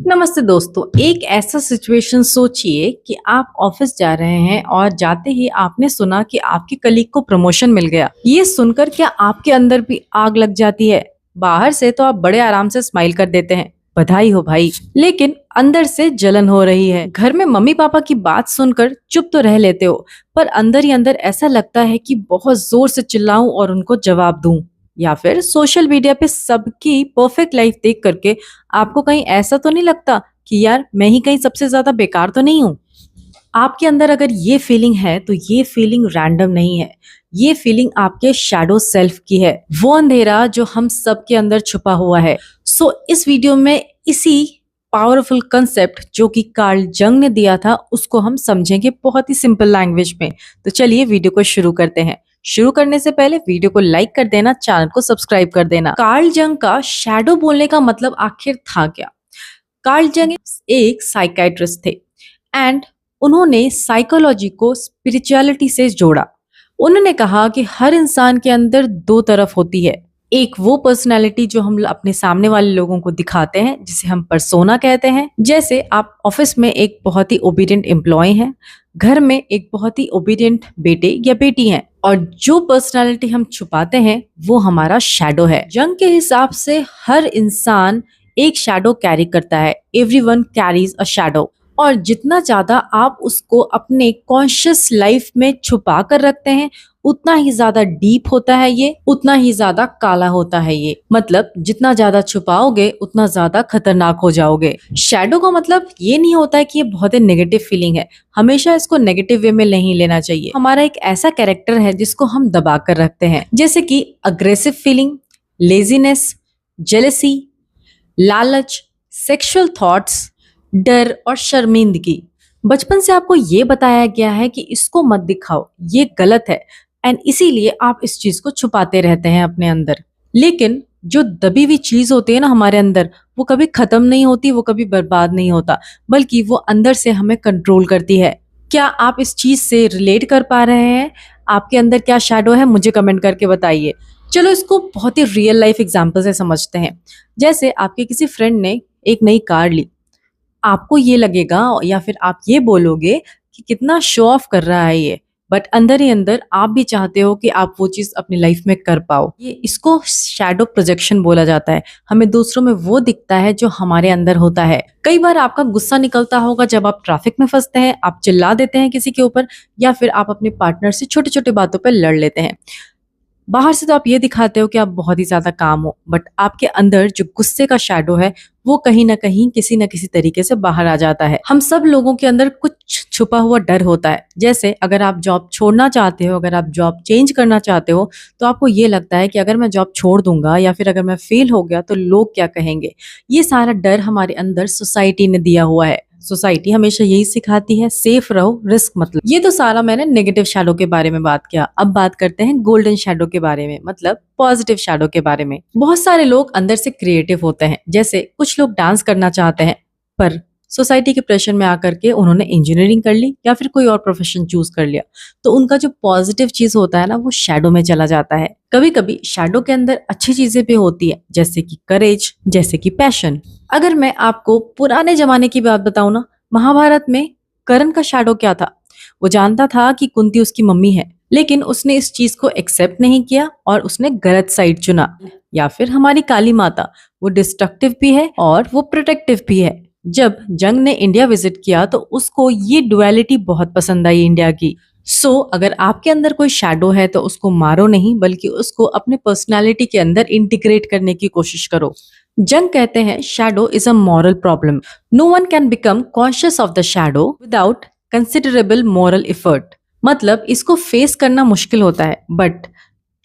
नमस्ते दोस्तों। एक ऐसा सिचुएशन सोचिए कि आप ऑफिस जा रहे हैं और जाते ही आपने सुना कि आपके कलीग को प्रमोशन मिल गया। ये सुनकर क्या आपके अंदर भी आग लग जाती है? बाहर से तो आप बड़े आराम से स्माइल कर देते हैं, बधाई हो भाई, लेकिन अंदर से जलन हो रही है। घर में मम्मी पापा की बात सुनकर चुप तो रह लेते हो, पर अंदर ही अंदर ऐसा लगता है कि बहुत जोर से चिल्लाऊं और उनको जवाब दूं। या फिर सोशल मीडिया पे सबकी परफेक्ट लाइफ देख करके आपको कहीं ऐसा तो नहीं लगता कि यार मैं ही कहीं सबसे ज्यादा बेकार तो नहीं हूँ? आपके अंदर अगर ये फीलिंग है तो ये फीलिंग रैंडम नहीं है। ये फीलिंग आपके शैडो सेल्फ की है, वो अंधेरा जो हम सब के अंदर छुपा हुआ है। इस वीडियो में इसी पावरफुल कंसेप्ट जो कि कार्ल जंग ने दिया था उसको हम समझेंगे बहुत ही सिंपल लैंग्वेज में। तो चलिए वीडियो को शुरू करते हैं। शुरू करने से पहले वीडियो को लाइक कर देना, चैनल को सब्सक्राइब कर देना। कार्ल जंग का शैडो बोलने का मतलब आखिर था क्या? कार्ल जंग एक साइकाइट्रिस्ट थे एंड उन्होंने साइकोलॉजी को स्पिरिचुअलिटी से जोड़ा। उन्होंने कहा कि हर इंसान के अंदर दो तरफ होती है। एक वो पर्सनालिटी जो हम अपने सामने वाले लोगों को दिखाते हैं, जिसे हम पर्सोना कहते हैं। जैसे आप ऑफिस में एक बहुत ही ओबीडिएंट एम्प्लॉय हैं, घर में एक बहुत ही ओबीडिएंट बेटे या बेटी हैं, और जो पर्सनालिटी हम छुपाते हैं वो हमारा शैडो है। जंग के हिसाब से हर इंसान एक शैडो कैरी करता है। Everyone carries a shadow. और जितना ज्यादा आप उसको अपने कॉन्शियस लाइफ में छुपा कर रखते हैं उतना ही ज्यादा डीप होता है ये, उतना ही ज्यादा काला होता है ये। मतलब जितना ज्यादा छुपाओगे उतना ज्यादा खतरनाक हो जाओगे। शैडो का मतलब ये नहीं होता है कि ये बहुत ही नेगेटिव फीलिंग है। हमेशा इसको नेगेटिव वे में नहीं लेना चाहिए। हमारा एक ऐसा कैरेक्टर है जिसको हम दबा कर रखते हैं, जैसे कि अग्रेसिव फीलिंग, लेजीनेस, जेलसी, लालच, सेक्सुअल थॉट्स, डर और शर्मिंदगी। बचपन से आपको ये बताया गया है कि इसको मत दिखाओ, ये गलत है, एंड इसीलिए आप इस चीज को छुपाते रहते हैं अपने अंदर। लेकिन जो दबी हुई चीज होती है ना हमारे अंदर, वो कभी खत्म नहीं होती, वो कभी बर्बाद नहीं होता, बल्कि वो अंदर से हमें कंट्रोल करती है। क्या आप इस चीज से रिलेट कर पा रहे हैं? आपके अंदर क्या शैडो है, मुझे कमेंट करके बताइए। चलो इसको बहुत ही रियल लाइफ एग्जाम्पल से समझते हैं। जैसे आपके किसी फ्रेंड ने एक नई कार ली, आपको ये लगेगा या फिर आप ये बोलोगे कि कितना शो ऑफ कर रहा है ये, बट अंदर ही अंदर आप भी चाहते हो कि आप वो चीज अपनी लाइफ में कर पाओ। ये इसको शैडो प्रोजेक्शन बोला जाता है। हमें दूसरों में वो दिखता है जो हमारे अंदर होता है। कई बार आपका गुस्सा निकलता होगा जब आप ट्रैफिक में फंसते हैं, आप चिल्ला देते हैं किसी के ऊपर, या फिर आप अपने पार्टनर से छोटी छोटी बातों पर लड़ लेते हैं। बाहर से तो आप ये दिखाते हो कि आप बहुत ही ज्यादा काम हो, बट आपके अंदर जो गुस्से का शैडो है वो कहीं ना कहीं किसी न किसी तरीके से बाहर आ जाता है। हम सब लोगों के अंदर कुछ छुपा हुआ डर होता है। जैसे अगर आप जॉब छोड़ना चाहते हो, अगर आप जॉब चेंज करना चाहते हो, तो आपको ये लगता है कि अगर मैं जॉब छोड़ दूंगा या फिर अगर मैं फेल हो गया तो लोग क्या कहेंगे। ये सारा डर हमारे अंदर सोसाइटी ने दिया हुआ है। सोसाइटी हमेशा यही सिखाती है, सेफ रहो, रिस्क मत लो। ये तो सारा मैंने नेगेटिव शैडो के बारे में बात किया। अब बात करते हैं गोल्डन शैडो के बारे में, मतलब पॉजिटिव शैडो के बारे में। बहुत सारे लोग अंदर से क्रिएटिव होते हैं। जैसे कुछ लोग डांस करना चाहते हैं, पर सोसाइटी के प्रेशर में आकर के उन्होंने इंजीनियरिंग कर ली या फिर कोई और प्रोफेशन चूज कर लिया, तो उनका जो पॉजिटिव चीज होता है ना वो शैडो में चला जाता है। कभी कभी शैडो के अंदर अच्छी चीजें भी होती है, जैसे कि करेज, जैसे कि पैशन। अगर मैं आपको पुराने जमाने की बात बताऊं ना, महाभारत में कर्ण का शैडो क्या था? वो जानता था कि कुंती उसकी मम्मी है, लेकिन उसने इस चीज को एक्सेप्ट नहीं किया और उसने गलत साइड चुना। या फिर हमारी काली माता, वो डिस्ट्रक्टिव भी है और वो प्रोटेक्टिव भी है। जब जंग ने इंडिया विजिट किया तो उसको ये डुअलिटी बहुत पसंद आई इंडिया की। अगर आपके अंदर कोई शैडो है तो उसको मारो नहीं, बल्कि उसको अपने पर्सनालिटी के अंदर इंटीग्रेट करने की कोशिश करो। जंग कहते हैं shadow is a moral problem. No one can become conscious of the shadow without considerable moral effort. मतलब इसको फेस करना मुश्किल होता है, बट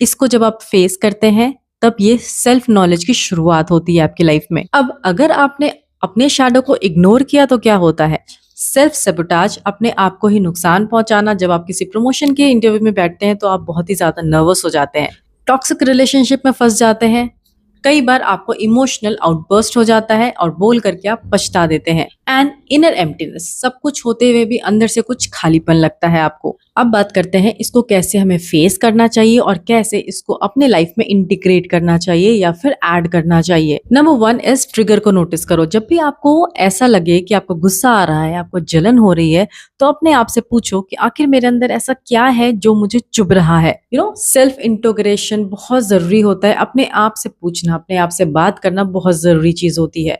इसको जब आप फेस करते हैं तब ये सेल्फ नॉलेज की शुरुआत होती है आपकी लाइफ में। अब अगर आपने अपने शैडो को इग्नोर किया तो क्या होता है? सेल्फ सेबोटाज, अपने आप को ही नुकसान पहुंचाना। जब आप किसी प्रमोशन के इंटरव्यू में बैठते हैं तो आप बहुत ही ज्यादा नर्वस हो जाते हैं, टॉक्सिक रिलेशनशिप में फंस जाते हैं। कई बार आपको इमोशनल आउटबर्स्ट हो जाता है और बोल करके आप पछता देते हैं। एंड इनर एम्प्टीनेस, सब कुछ होते हुए भी अंदर से कुछ खालीपन लगता है आपको। अब बात करते हैं इसको कैसे हमें फेस करना चाहिए और कैसे इसको अपने लाइफ में इंटीग्रेट करना चाहिए या फिर ऐड करना चाहिए। नंबर 1 इज ट्रिगर को नोटिस करो। जब भी आपको ऐसा लगे कि आपको गुस्सा आ रहा है, आपको जलन हो रही है, तो अपने आप से पूछो कि आखिर मेरे अंदर ऐसा क्या है जो मुझे चुभ रहा है। सेल्फ इंटोग्रेशन बहुत जरूरी होता है। अपने आप से पूछना, अपने आप से बात करना बहुत जरूरी चीज होती है।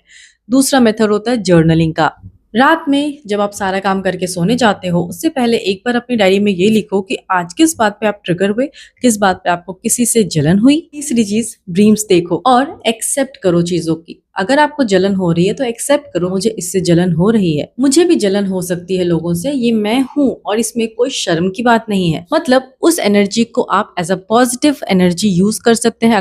दूसरा मेथड होता है जर्नलिंग का। रात में जब आप सारा काम करके सोने जाते हो, उससे पहले एक बार अपनी डायरी में ये लिखो कि आज किस बात पे आप ट्रिगर हुए, किस बात पे आपको किसी से जलन हुई। तीसरी चीज, ड्रीम्स देखो और एक्सेप्ट करो चीजों की। अगर आपको जलन हो रही है तो एक्सेप्ट करो, मुझे इससे जलन हो रही है, मुझे भी जलन हो सकती है लोगों से, ये मैं हूँ और इसमें कोई शर्म की बात नहीं है। मतलब उस एनर्जी को आप as a positive energy use कर सकते हैं।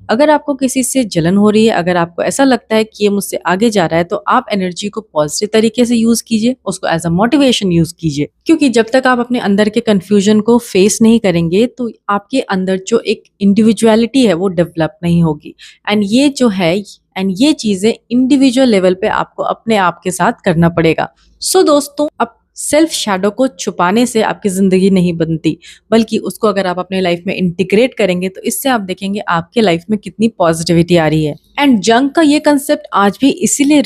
अगर आपको किसी से जलन हो रही है, अगर आपको ऐसा लगता है कि ये मुझसे आगे जा रहा है, तो आप एनर्जी को पॉजिटिव तरीके से यूज कीजिए, उसको एज अ मोटिवेशन यूज कीजिए। क्योंकि जब तक आप अपने अंदर के कंफ्यूजन को फेस नहीं करेंगे तो आपके अंदर जो एक इंडिविजुअलिटी है वो डेवलप नहीं होगी। एंड ये चीजें इंडिविजुअल लेवल पे आपको अपने आप के साथ करना पड़ेगा। सो दोस्तों, अब सेल्फ शैडो को छुपाने से आपकी जिंदगी नहीं बनती, बल्कि उसको अगर आप अपने लाइफ में इंटीग्रेट करेंगे तो इससे आप देखेंगे आपके लाइफ में कितनी पॉजिटिविटी आ रही है। एंड जंग का ये कंसेप्ट आज भी इसीलिए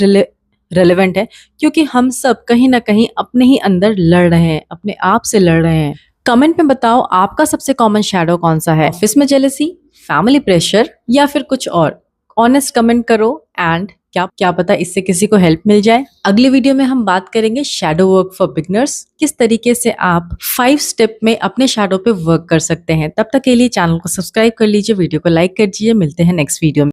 रेलेवेंट है क्योंकि हम सब कहीं ना कहीं अपने ही अंदर लड़ रहे हैं, अपने आप से लड़ रहे हैं। कमेंट में बताओ आपका सबसे कॉमन शैडो कौन सा है? ऑफिस में जेलसी, फैमिली प्रेशर या फिर कुछ और? ऑनेस्ट कमेंट करो एंड क्या पता इससे किसी को हेल्प मिल जाए। अगले वीडियो में हम बात करेंगे शैडो वर्क फॉर बिगनर्स, किस तरीके से आप 5 स्टेप में अपने शैडो पे वर्क कर सकते हैं। तब तक के लिए चैनल को सब्सक्राइब कर लीजिए, वीडियो को लाइक कर दीजिए। मिलते हैं नेक्स्ट वीडियो में।